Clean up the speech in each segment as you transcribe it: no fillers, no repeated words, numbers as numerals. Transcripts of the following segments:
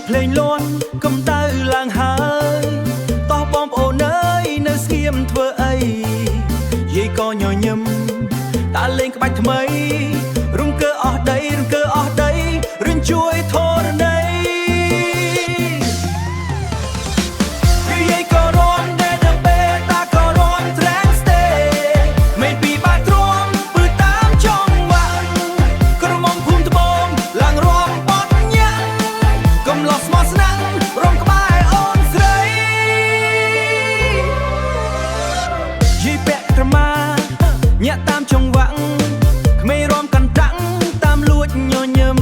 เพลงล้วนកុំដៅឡើងហើយតោះបងប្អូនអើយនៅស្ងៀមធ្វើអីយាយក៏ញញឹមតាលេងក្បាច់ថ្មីរំកើអស់ដីរំកើអស់ដីរៀនជួយធរណីយាយក៏រំតែដល់ពេលតាក៏រំត្រែងស្ទេមិនពីបាត់ទ្រាំពឺតាមចង់វាក់ក្រមុំភូមិត្បូងឡើងរំបត់ញ៉ាំកុំលោះស្មោះស្នាំងរំក្បែរអូនស្រីយាយពាក់ក្រមាញាក់តាមចង្វាក់ក្មេងរំកាន់តាំងតាមលួចញញឹម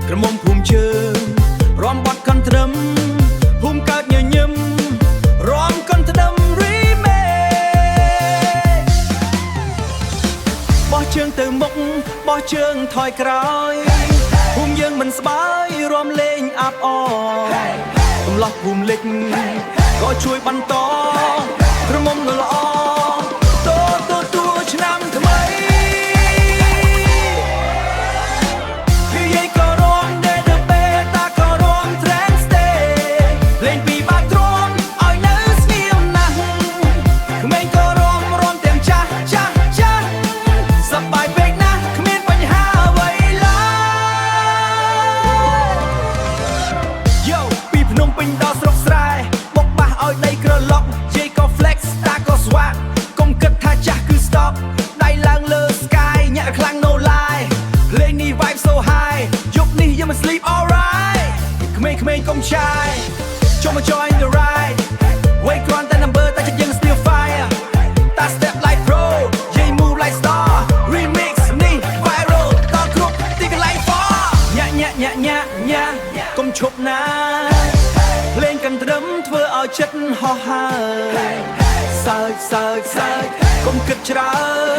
ក្រមុំភូមិជើងរំបត់កាន់ត្រឹមភូមិកើតញញឹមរំកាន់ត្រឹមរីមេបោះជើងទៅមុខបោះជើងថយក្រោយភូមិយើងមិនស្បាយរំលេងអាប់អកំឡោះភូមិលិចក៏ជួយបន្តក្រមុំល្អឆ្នាំថ្មីយាយក៏រំតែដល់ពេលតាក៏រំត្រែងស្ទេលេងពីបាត់ទ្រាំឲ្យនៅស្ងៀមណាស់ក្មេងក៏រំទាំងចាស់សប្បាយពេកណាស់គ្មានបញ្ហាអ្វីឡើយយោពីភ្នំពេញដល់ស្រុកស្រែបុកបាសឲ្យដីក្រឡុកយាយក៏ flex តាក៏ស្វាក់កុំគិតថាចាស់គឺ stopដៃឡើងលើ sky ញាក់ខ្លាំង no lie ភ្លេងនេះ vibe so high យប់នេះយើងមិន sleep alright ក្មេងៗកុំឆាយចូលមក join the ride វ័យគ្រាន់តែ number តែចិត្តយើង still fire តា step like pro យាយ move like star remix នេះ viral ដល់គ្រប់ទីកន្លែង for ញាក់កុំឈប់ណាភ្លេងកាន់ត្រឹមធ្វើឲ្យចិត្តហោះហើរសើចកុំគិតច្រើន